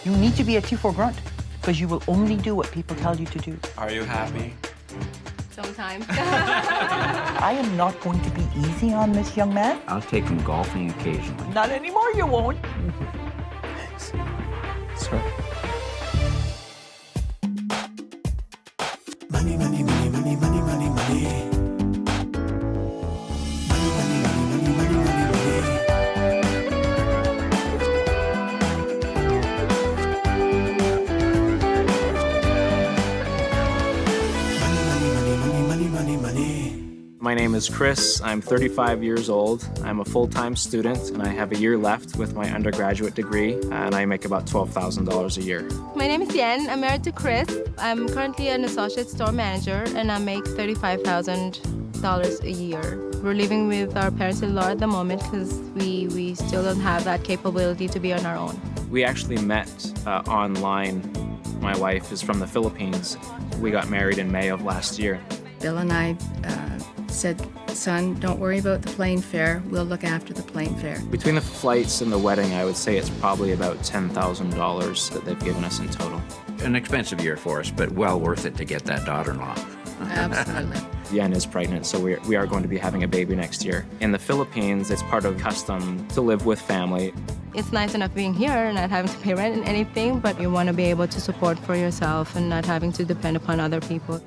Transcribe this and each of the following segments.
You need to be a T4 grunt because you will only do what people tell you to do. Are you happy? Sometimes. I am not going to be easy on this young man. I'll take him golfing occasionally. Not anymore, you won't. Sorry. Money, money, money, money, money, money, money. Money, money, money, money, money, money, money. My name is Chris. I'm 35 years old. I'm a full-time student, and I have a year left with my undergraduate degree, and I make about $12,000 a year. My name is Yen. I'm married to Chris. I'm currently an associate store manager, and I make $35,000 a year. We're living with our parents-in-law at the moment because we still don't have that capability to be on our own. We actually met online. My wife is from the Philippines. We got married in May of last year. Bill and I said, son, don't worry about the plane fare. We'll look after the plane fare. Between the flights and the wedding, I would say it's probably about $10,000 that they've given us in total. An expensive year for us, but well worth it to get that daughter-in-law. Absolutely. Yen is pregnant, so we are going to be having a baby next year. In the Philippines, it's part of custom to live with family. It's nice enough being here and not having to pay rent and anything, but you want to be able to support for yourself and not having to depend upon other people.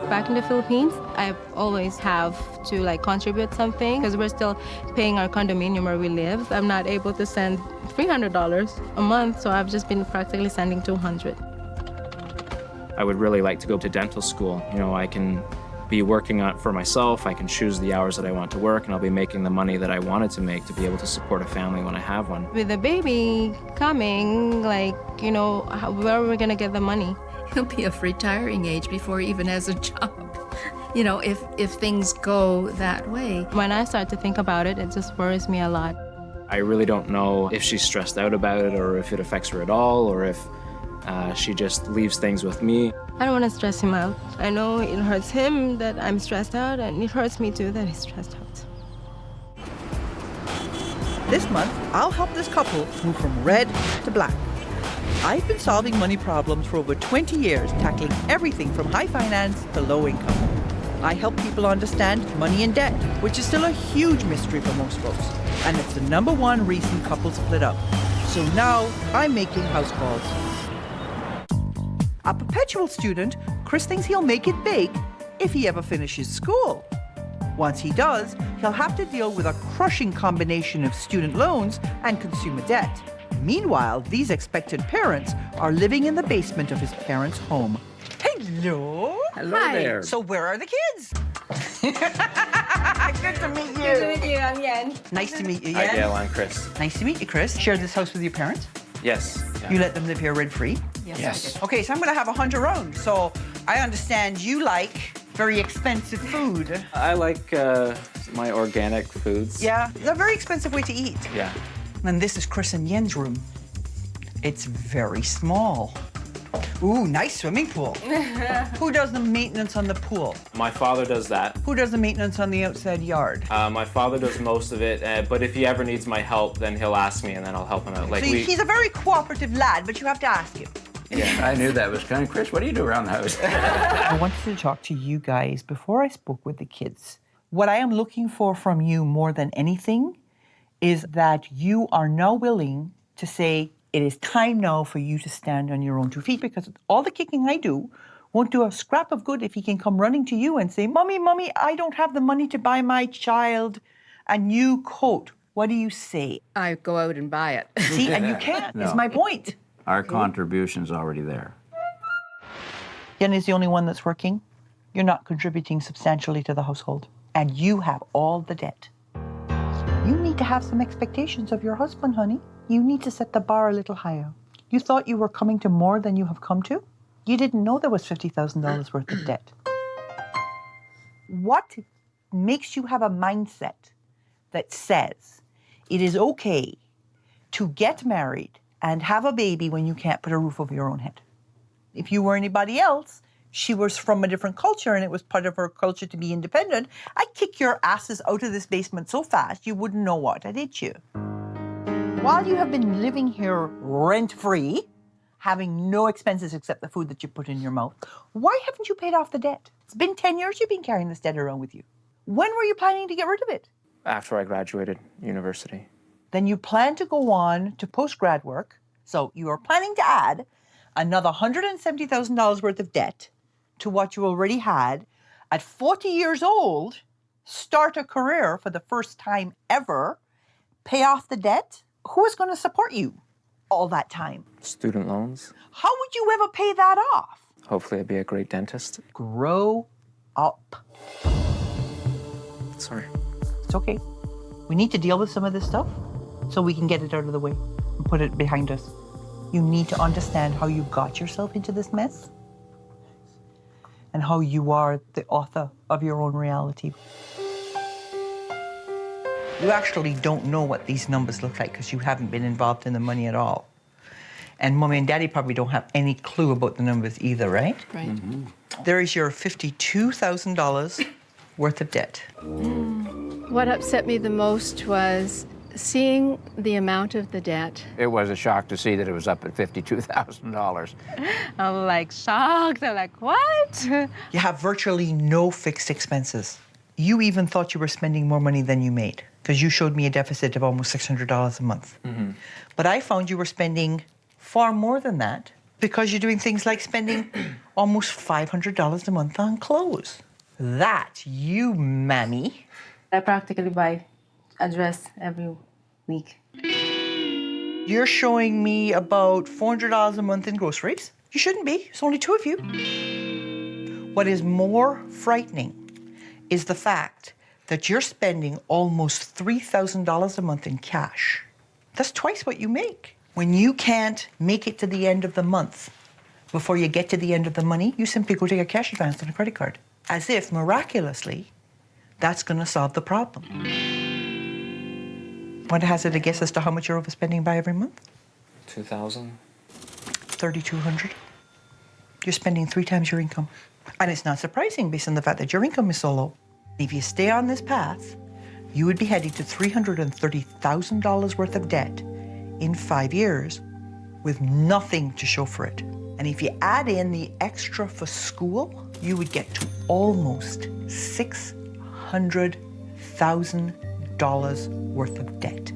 Back in the Philippines, I always have to contribute something because we're still paying our condominium where we live. I'm not able to send $300 a month, so I've just been practically sending $200. I would really like to go to dental school. You know, I can be working on it for myself. I can choose the hours that I want to work, and I'll be making the money that I wanted to make to be able to support a family when I have one. With the baby coming, where are we going to get the money? He'll be of retiring age before he even has a job. You know, if things go that way. When I start to think about it, it just worries me a lot. I really don't know if she's stressed out about it or if it affects her at all or if she just leaves things with me. I don't want to stress him out. I know it hurts him that I'm stressed out, and it hurts me too that he's stressed out. This month, I'll help this couple move from red to black. I've been solving money problems for over 20 years, tackling everything from high finance to low income. I help people understand money and debt, which is still a huge mystery for most folks. And it's the #1 reason couples split up. So now I'm making house calls. A perpetual student, Chris thinks he'll make it big if he ever finishes school. Once he does, he'll have to deal with a crushing combination of student loans and consumer debt. Meanwhile, these expectant parents are living in the basement of his parents' home. Hello. Hello there. So where are the kids? Good to meet you. Good to meet you. I'm Yen. Nice to meet you, Hi, Yen. Gail, I'm Chris. Nice to meet you, Chris. Share this house with your parents? Yes. Yeah. You let them live here rent-free? Yes. Okay, so I'm going to have a hunt around. So I understand you like very expensive food. I like my organic foods. Yeah, it's a very expensive way to eat. Yeah. And this is Chris and Yen's room. It's very small. Ooh, nice swimming pool. Who does the maintenance on the pool? My father does that. Who does the maintenance on the outside yard? My father does most of it, but if he ever needs my help, then he'll ask me and then I'll help him out. So he's a very cooperative lad, but you have to ask him. Yeah. I knew that was coming. Chris, what do you do around the house? I wanted to talk to you guys before I spoke with the kids. What I am looking for from you more than anything is that you are now willing to say, it is time now for you to stand on your own 2 feet, because all the kicking I do won't do a scrap of good if he can come running to you and say, Mommy, I don't have the money to buy my child a new coat. What do you say? I go out and buy it. See, and you can't, is No. my point. Our contribution's already there. Yen is the only one that's working. You're not contributing substantially to the household. And you have all the debt. You need to have some expectations of your husband, honey. You need to set the bar a little higher. You thought you were coming to more than you have come to? You didn't know there was $50,000 worth of debt. What makes you have a mindset that says it is okay to get married and have a baby when you can't put a roof over your own head? If you were anybody else, she was from a different culture and it was part of her culture to be independent, I'd kick your asses out of this basement so fast you wouldn't know what I did you. While you have been living here rent-free, having no expenses except the food that you put in your mouth, why haven't you paid off the debt? It's been 10 years you've been carrying this debt around with you. When were you planning to get rid of it? After I graduated university. Then you plan to go on to post-grad work. So you are planning to add another $170,000 worth of debt to what you already had. At 40 years old, start a career for the first time ever, pay off the debt. Who is going to support you all that time? Student loans. How would you ever pay that off? Hopefully I'd be a great dentist. Grow up. Sorry. It's okay. We need to deal with some of this stuff so we can get it out of the way and put it behind us. You need to understand how you got yourself into this mess and how you are the author of your own reality. You actually don't know what these numbers look like because you haven't been involved in the money at all. And Mommy and Daddy probably don't have any clue about the numbers either, right? Right. Mm-hmm. There is your $52,000 worth of debt. What upset me the most was seeing the amount of the debt. It was a shock to see that it was up at $52,000. I'm like shocked. I'm like, what? You have virtually no fixed expenses. You even thought you were spending more money than you made because you showed me a deficit of almost $600 a month. But I found you were spending far more than that because you're doing things like spending almost $500 a month on clothes. That, you mammy. I practically buy a dress every week. You're showing me about $400 a month in groceries. You shouldn't be. It's only two of you. What is more frightening is the fact that you're spending almost $3,000 a month in cash. That's twice what you make. When you can't make it to the end of the month, before you get to the end of the money, you simply go take a cash advance on a credit card. As if, miraculously, that's going to solve the problem. Want to hazard a guess as to how much you're overspending by every month? 2,000. 3,200. You're spending 3 times your income. And it's not surprising based on the fact that your income is so low. If you stay on this path, you would be heading to $330,000 worth of debt in 5 years with nothing to show for it. And if you add in the extra for school, you would get to almost $600,000 worth of debt.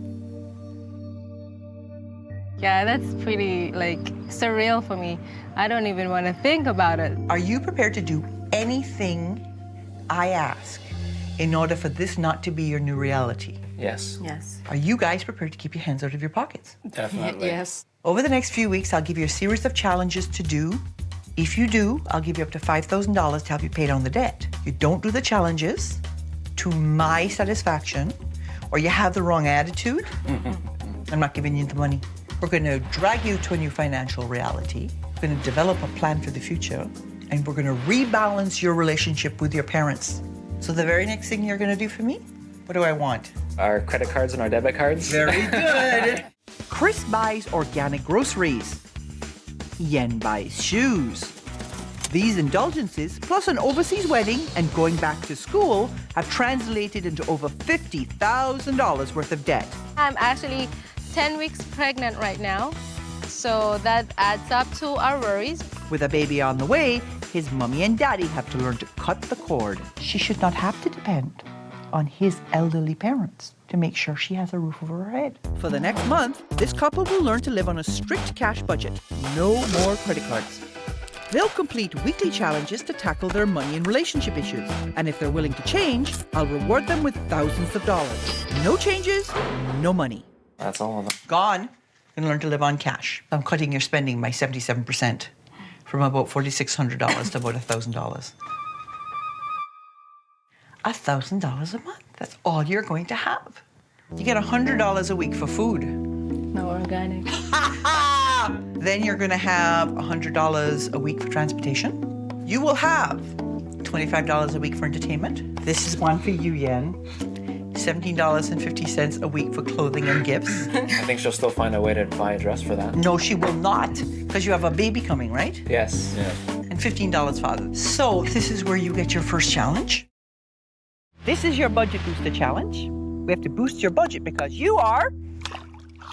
Yeah, that's pretty surreal for me. I don't even want to think about it. Are you prepared to do anything I ask in order for this not to be your new reality? Yes. Yes. Are you guys prepared to keep your hands out of your pockets? Definitely. Yes. Over the next few weeks, I'll give you a series of challenges to do. If you do, I'll give you up to $5,000 to help you pay down the debt. You don't do the challenges to my satisfaction, or you have the wrong attitude, I'm not giving you the money. We're going to drag you to a new financial reality. We're going to develop a plan for the future, and we're going to rebalance your relationship with your parents. So the very next thing you're going to do for me, what do I want? Our credit cards and our debit cards. Very good. Chris buys organic groceries. Yen buys shoes. These indulgences, plus an overseas wedding and going back to school, have translated into over $50,000 worth of debt. I'm actually 10 weeks pregnant right now, so that adds up to our worries. With a baby on the way, his mommy and daddy have to learn to cut the cord. She should not have to depend on his elderly parents to make sure she has a roof over her head. For the next month, this couple will learn to live on a strict cash budget. No more credit cards. They'll complete weekly challenges to tackle their money and relationship issues. And if they're willing to change, I'll reward them with thousands of dollars. No changes, no money. That's all of them. Gone. You're gonna learn to live on cash. I'm cutting your spending by 77%, from about $4,600 to about $1,000. $1,000 a month. That's all you're going to have. You get $100 a week for food. No organic. Then you're going to have $100 a week for transportation. You will have $25 a week for entertainment. This is one for you, Yen. $17.50 a week for clothing and gifts. I think she'll still find a way to buy a dress for that. No, she will not, because you have a baby coming, right? Yes. Yeah. And $15 father. So this is where you get your first challenge. This is your budget booster challenge. We have to boost your budget because you are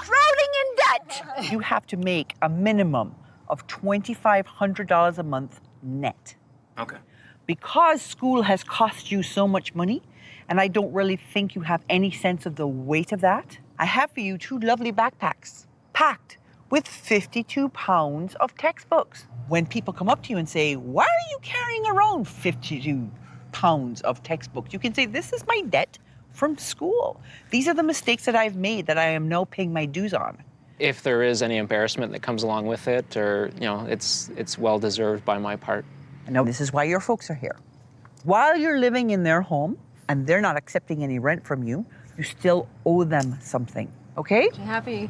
drowning in debt. You have to make a minimum of $2,500 a month net. Okay. Because school has cost you so much money, and I don't really think you have any sense of the weight of that, I have for you 2 lovely backpacks packed with 52 pounds of textbooks. When people come up to you and say, why are you carrying around 52 pounds of textbooks? You can say, this is my debt from school. These are the mistakes that I've made that I am now paying my dues on. If there is any embarrassment that comes along with it, or, you know, it's well deserved by my part. And now this is why your folks are here. While you're living in their home and they're not accepting any rent from you, you still owe them something, okay? Happy.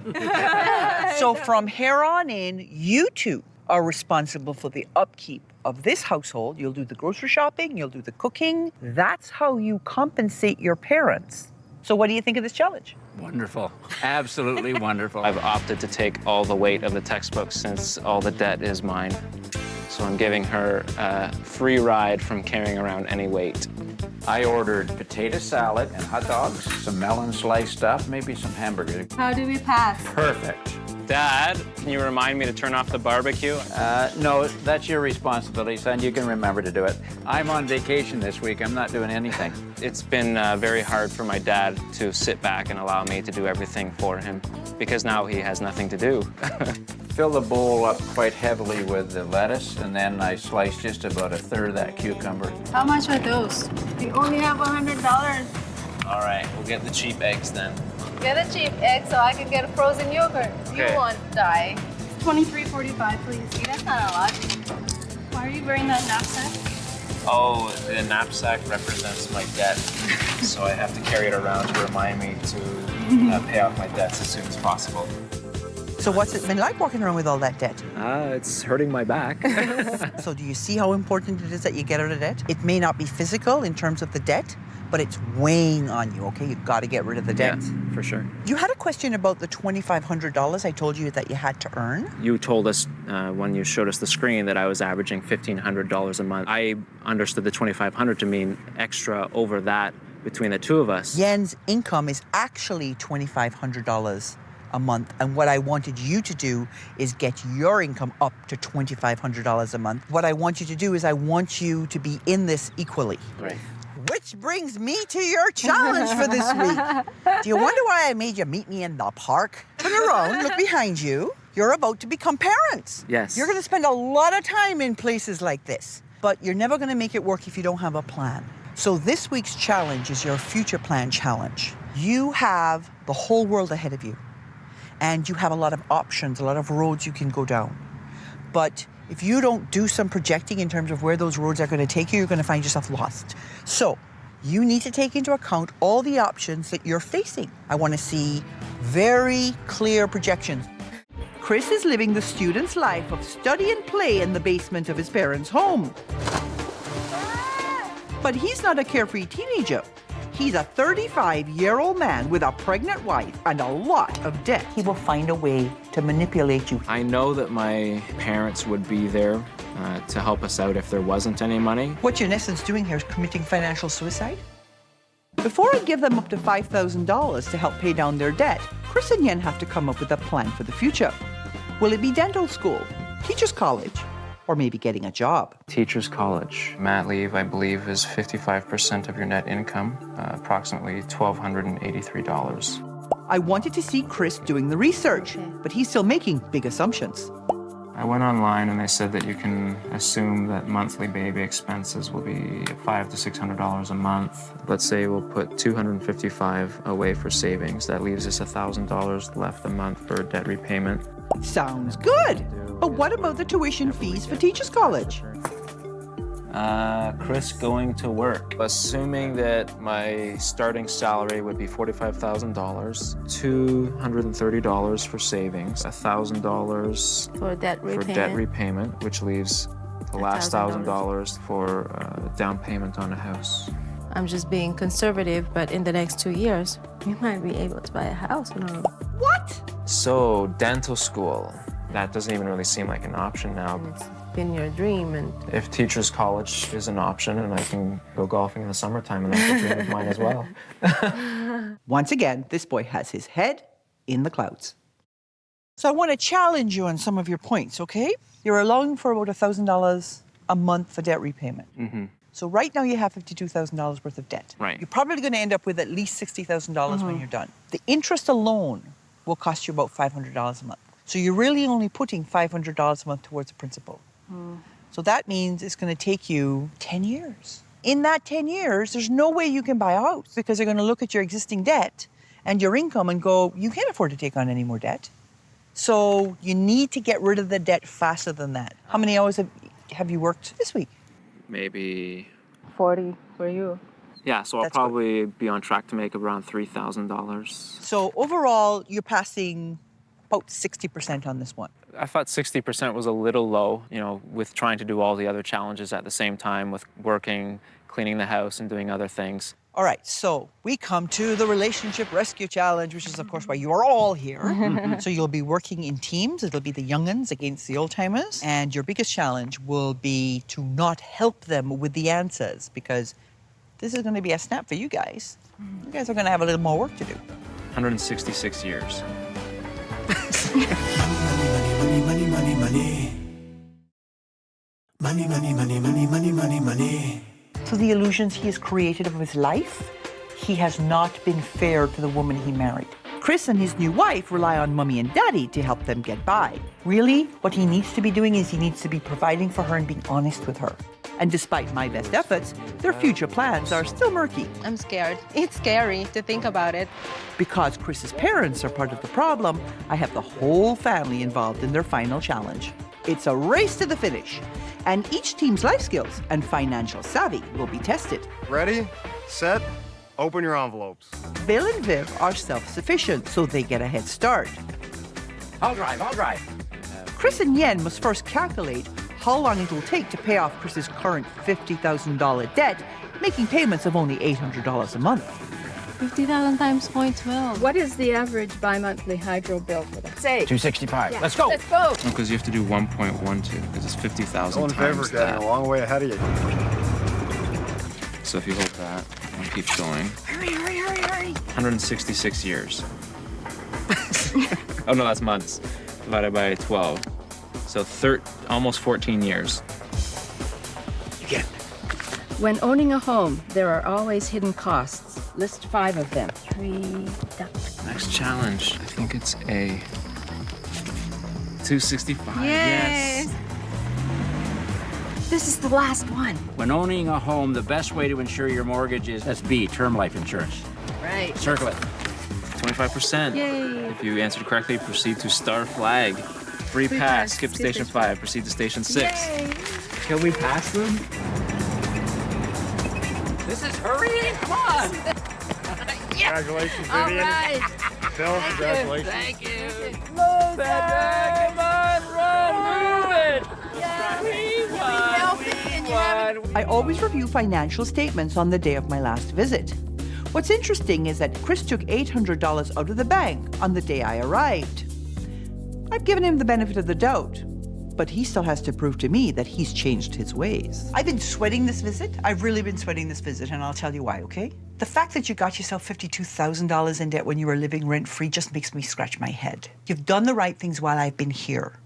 So from here on in, you two are responsible for the upkeep of this household. You'll do the grocery shopping, you'll do the cooking. That's how you compensate your parents. So what do you think of this challenge? Wonderful. Absolutely wonderful. I've opted to take all the weight of the textbooks since all the debt is mine. So I'm giving her a free ride from carrying around any weight. I ordered potato salad and hot dogs, some melon sliced up, maybe some hamburger. How do we pass? Perfect. Dad, can you remind me to turn off the barbecue? No, that's your responsibility, son. You can remember to do it. I'm on vacation this week. I'm not doing anything. It's been very hard for my dad to sit back and allow me to do everything for him because now he has nothing to do. Fill the bowl up quite heavily with the lettuce, and then I slice just about 1/3 of that cucumber. How much are those? We only have $100. All right, we'll get the cheap eggs then. Get a cheap egg so I can get a frozen yogurt. Okay. You won't die. $23.45, please. See, that's not a lot. Why are you wearing that knapsack? Oh, the knapsack represents my debt, so I have to carry it around to remind me to pay off my debts as soon as possible. So what's it been like walking around with all that debt? It's hurting my back. So do you see how important it is that you get out of debt? It may not be physical in terms of the debt, but it's weighing on you, okay? You've got to get rid of the debt. Yeah, for sure. You had a question about the $2,500 I told you that you had to earn. You told us when you showed us the screen that I was averaging $1,500 a month. I understood the $2,500 to mean extra over that between the two of us. Yen's income is actually $2,500 a month. And what I wanted you to do is get your income up to $2,500 a month. What I want you to do is I want you to be in this equally. Right. Which brings me to your challenge for this week. Do you wonder why I made you meet me in the park? Turn around, look behind you. You're about to become parents. Yes. You're going to spend a lot of time in places like this, but you're never going to make it work if you don't have a plan. So this week's challenge is your future plan challenge. You have the whole world ahead of you, and you have a lot of options, a lot of roads you can go down. But if you don't do some projecting in terms of where those roads are going to take you, you're going to find yourself lost. So you need to take into account all the options that you're facing. I want to see very clear projections. Chris is living the student's life of study and play in the basement of his parents' home. But he's not a carefree teenager. He's a 35-year-old man with a pregnant wife and a lot of debt. He will find a way to manipulate you. I know that my parents would be there to help us out if there wasn't any money. What you're in essence doing here is committing financial suicide. Before I give them up to $5,000 to help pay down their debt, Chris and Yen have to come up with a plan for the future. Will it be dental school, teachers college, or maybe getting a job? Teachers College. Mat leave, I believe, is 55% of your net income, approximately $1,283. I wanted to see Chris doing the research, but he's still making big assumptions. I went online and they said that you can assume that monthly baby expenses will be $500 to $600 a month. Let's say we'll put $255 away for savings. That leaves us $1,000 left a month for debt repayment. Sounds good. But what about the tuition fees for teachers college? Chris going to work. Assuming that my starting salary would be $45,000, $230 for savings, $1,000 For debt repayment. for debt repayment, which leaves the last $1,000 for down payment on a house. I'm just being conservative, but in the next 2 years, we might be able to buy a house. What? So, dental school. That doesn't even really seem like an option now. It's been your dream, and If teachers college is an option and I can go golfing in the summertime, and that's a dream of mine as well. Once again, this boy has his head in the clouds. So I want to challenge you on some of your points, okay? You're allowing for about $1,000 a month for debt repayment. So right now you have $52,000 worth of debt. Right. You're probably going to end up with at least $60,000 when you're done. The interest alone will cost you about $500 a month. So you're really only putting $500 a month towards the principal. So that means it's going to take you 10 years. In that 10 years, there's no way you can buy a house because they're going to look at your existing debt and your income and go, you can't afford to take on any more debt. So you need to get rid of the debt faster than that. How many hours have you worked this week? Maybe 40 for you. Yeah, so I'll That's good. probably be on track to make around $3,000. So overall, you're passing about 60% on this one. I thought 60% was a little low, you know, with trying to do all the other challenges at the same time, with working, cleaning the house, and doing other things. All right, so we come to the Relationship Rescue Challenge, which is, of course, why you are all here. So you'll be working in teams. It'll be the young'uns against the old-timers. And your biggest challenge will be to not help them with the answers, because this is going to be a snap for you guys. You guys are going to have a little more work to do. 166 years. Money, money, money, money. Money, money, money, money, money, money, money. So the illusions he has created of his life, he has not been fair to the woman he married. Chris and his new wife rely on Mummy and Daddy to help them get by. Really, what he needs to be doing is he needs to be providing for her and being honest with her. And despite my best efforts, their future plans are still murky. I'm scared. It's scary to think about it. Because Chris's parents are part of the problem, I have the whole family involved in their final challenge. It's a race to the finish, and each team's life skills and financial savvy will be tested. Ready, set, open your envelopes. Bill and Viv are self-sufficient, so they get a head start. I'll drive. Chris and Yen must first calculate how long it will take to pay off Chris's current $50,000 debt, making payments of only $800 a month. 50,000 times 0.12. What is the average bi-monthly hydro bill for that? Say. 265. Let's go. Let's go. Because you have to do 1.12, because it's 50,000 Going favor, times getting that. a long way ahead of you. So if you hold that and keep going. Hurry. 166 years. Oh no, that's months. Divided by 12. So almost 14 years. You get it. When owning a home, there are always hidden costs. List 5 of them. Next challenge. I think it's a 265. Yes. This is the last one. When owning a home, the best way to insure your mortgage is SB, term life insurance. Right. Circle it. 25%. Yay. If you answered correctly, proceed to star flag. Free pass. Skip station 5. Proceed to station 6. Yay. Can we pass them? This is hurrying. Come on. Congratulations, All Vivian. right. Phil, congratulations. Thank you. Come on, run, move it. I always review financial statements on the day of my last visit. What's interesting is that Chris took $800 out of the bank on the day I arrived. I've given him the benefit of the doubt, but he still has to prove to me that he's changed his ways. I've been sweating this visit. I've really been sweating this visit, and I'll tell you why, okay? The fact that you got yourself $52,000 in debt when you were living rent-free just makes me scratch my head. You've done the right things while I've been here.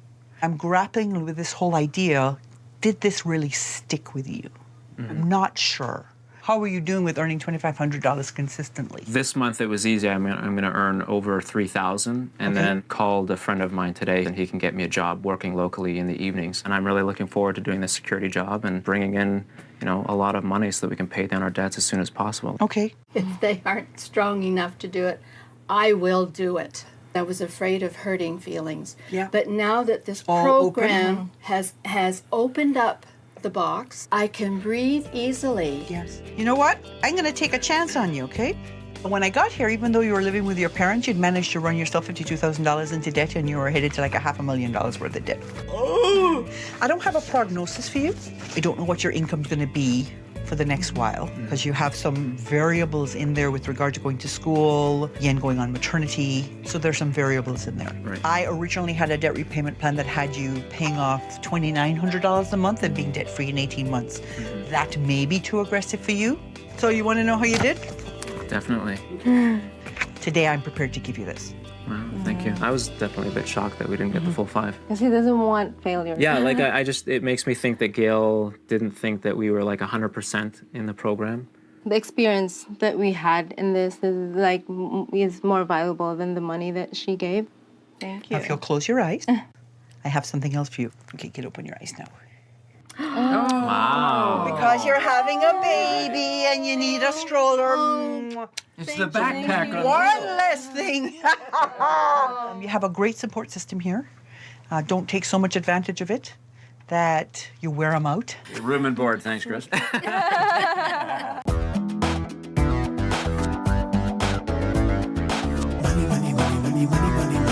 I'm grappling with this whole idea. Did this really stick with you? I'm not sure. How are you doing with earning $2,500 consistently? This month it was easy. I'm going to earn over $3,000, and then called a friend of mine today, and he can get me a job working locally in the evenings. And I'm really looking forward to doing this security job and bringing in, you know, a lot of money so that we can pay down our debts as soon as possible. Okay. If they aren't strong enough to do it, I will do it. I was afraid of hurting feelings. Yeah. But now that this All program has opened up the box, I can breathe easily. Yes. You know what? I'm going to take a chance on you, okay? When I got here, even though you were living with your parents, you'd managed to run yourself $52,000 into debt, and you were headed to like $500,000 worth of debt. Oh! I don't have a prognosis for you. I don't know what your income's going to be for the next while, because you have some variables in there with regard to going to school, Yen going on maternity. So there's some variables in there. Right. I originally had a debt repayment plan that had you paying off $2,900 a month and being debt-free in 18 months. That may be too aggressive for you. So you want to know how you did? Definitely. Today I'm prepared to give you this. Wow, thank you. I was definitely a bit shocked that we didn't get the full 5. Because he doesn't want failure. Yeah, like I just, it makes me think that Gail didn't think that we were like 100% in the program. The experience that we had in this is like is more valuable than the money that she gave. Thank you. Now, if you'll close your eyes, I have something else for you. Okay, get open your eyes now. Wow. Because you're having a baby and you need a stroller. It's the backpack on One less thing. You have a great support system here. Don't take so much advantage of it that you wear them out. room and board. Thanks, Chris. Money, money, money, money, money, money,